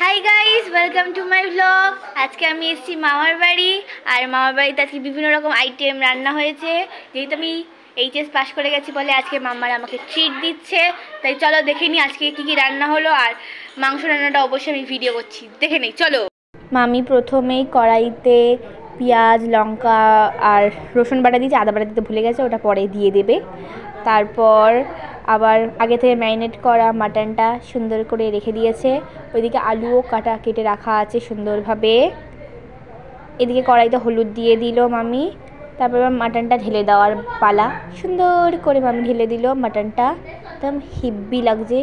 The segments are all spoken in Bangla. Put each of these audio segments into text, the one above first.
Hi guys, welcome to my blog. আজকে আমি এসেছি মামার বাড়ি। আর মামার বাড়িতে আজকে বিভিন্ন রকম আইটেম রান্না হয়েছে। যেহেতু আমি এইচএস পাস করে গেছি বলে আজকে মামারা আমাকে ট্রিট দিচ্ছে। তাই চলো দেখে নিই আজকে কী কী রান্না হলো। আর মাংস রান্নাটা অবশ্যই আমি ভিডিও করছি, দেখে নিই চলো। মামি প্রথমেই কড়াইতে পেঁয়াজ, লঙ্কা আর রসুন বাটা দিয়েছে, আদা বাটা দিতে ভুলে গেছে, ওটা পরে দিয়ে দেবে। তারপর আবার আগে থেকে ম্যারিনেট করা মাটনটা সুন্দর করে রেখে দিয়েছে। ওইদিকে আলুও কেটে রাখা আছে সুন্দরভাবে। এদিকে কড়াইতে হলুদ দিয়ে দিল মামি। তারপর মাটনটা ঢেলে দেওয়ার পালা। সুন্দর করে মামি ঢেলে দিল মাটনটা, একদম হেব্বি লাগছে।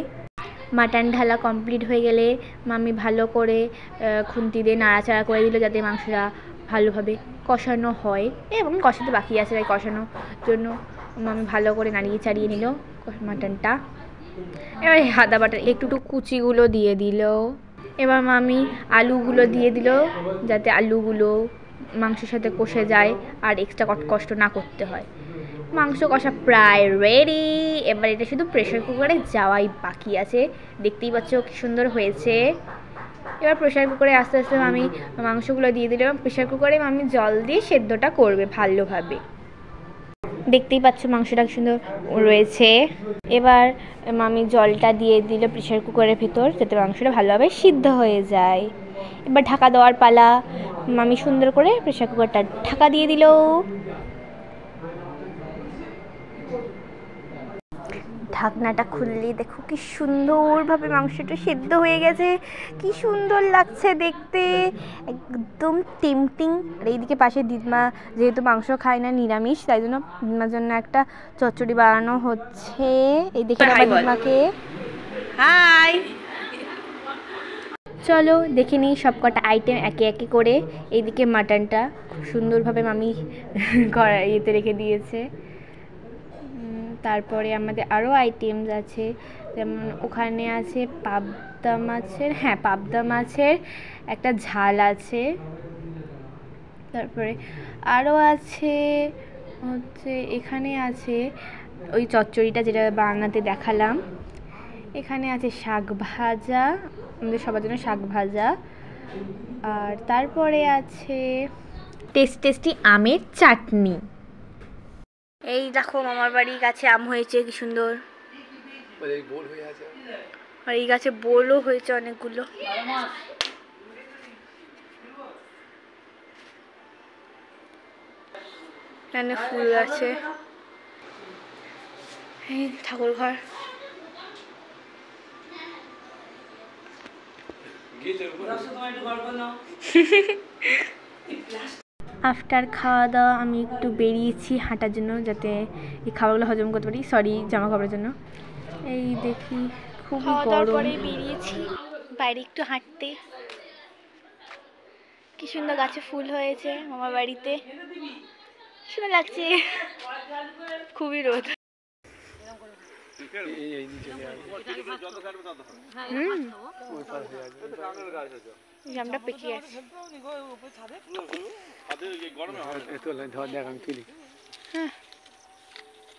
মাটন ঢালা কমপ্লিট হয়ে গেলে মামি ভালো করে খুন্তি দিয়ে নাড়াচাড়া করে দিল যাতে মাংসটা ভালোভাবে কষানো হয়, এবং কষাতে বাকি আছে, তাই কষানোর জন্য মামি ভালো করে নাড়িয়ে চাড়িয়ে নিল মাটনটা। এবার আদা বাটা একটু কুচিগুলো দিয়ে দিল। এবার মামি আলুগুলো দিয়ে দিল যাতে আলুগুলো মাংসের সাথে কষে যায় আর এক্সট্রা কষ্ট না করতে হয়। মাংস কষা প্রায় রেডি। এবার এটা শুধু প্রেশার কুকারে যাওয়াই বাকি আছে। দেখতেই পাচ্ছ কি সুন্দর হয়েছে। এবার প্রেশার কুকারে আস্তে আস্তে মামি মাংসগুলো দিয়ে দিল, এবং প্রেশার কুকারে মামি জল দিয়ে সেদ্ধটা করবে ভালোভাবে। দেখতেই পাচ্ছ মাংসটা সুন্দর রয়েছে। এবার মামি জলটা দিয়ে দিল প্রেশার কুকারের ভেতর যাতে মাংসটা ভালোভাবে সিদ্ধ হয়ে যায়। এবার ঢাকা দেওয়ার পালা। মামি সুন্দর করে প্রেশার কুকারটা ঢাকা দিয়ে দিল। ঢাকনাটা খুললে দেখো কি সুন্দরভাবে মাংসটা সিদ্ধ হয়ে গেছে, কি সুন্দর লাগছে দেখতে, একদম টেম্পটিং। আর এইদিকে পাশে দিদমা যেহেতু মাংস খায় না, নিরামিষ, তাই জন্য দিদমার জন্য একটা চচ্চড়ি বানানো হচ্ছে। এই দেখে দিদমাকে হাই। চলো দেখে নিই সব কটা আইটেম একে একে করে। এইদিকে মাটনটা খুব সুন্দরভাবে মামি ইয়েতে রেখে দিয়েছে। তারপরে আমাদের আরও আইটেমস আছে, যেমন ওখানে আছে পাবদা মাছের একটা ঝাল আছে। তারপরে আরও আছে হচ্ছে এখানে আছে ওই চচ্চড়িটা যেটা বানাতে দেখালাম। এখানে আছে শাক ভাজা, আমাদের সবার জন্য শাক ভাজা। আর তারপরে আছে টেস্টি আমের চাটনি। এই দেখো মামার বাড়ির গাছে আম হয়েছে কি সুন্দর, আর এই গাছে বোলও হয়েছে অনেকগুলো। এখানে ফুল আছে। এই ঠাকুর ঘর। আফটার খাওয়া দাওয়া আমি একটু বেরিয়েছি হাঁটার জন্য, যাতে এই খাবারগুলো হজম করতে পারি, জামা কাপড়ের জন্য। এই দেখি খুবই গরম, বেরিয়েছি বাইরে একটু হাঁটতে। কি সুন্দর গাছে ফুল হয়েছে আমার বাড়িতে, সুন্দর লাগছে। খুবই রোদ। জামটা পেকে আছে।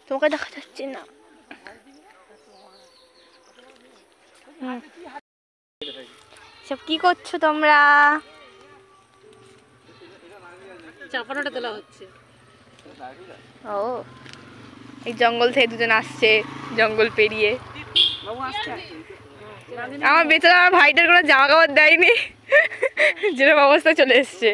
তোমাকে দেখা যাচ্ছে না। সব কি করছো তোমরা? চাপানোটা তোলা হচ্ছে। ও, এই জঙ্গল থেকে দুজন আসছে, জঙ্গল পেরিয়ে। আমার বেচারা আমার ভাইটার কোনো জামা কাপড় দেয়নি, যেরকম অবস্থা চলে এসছে।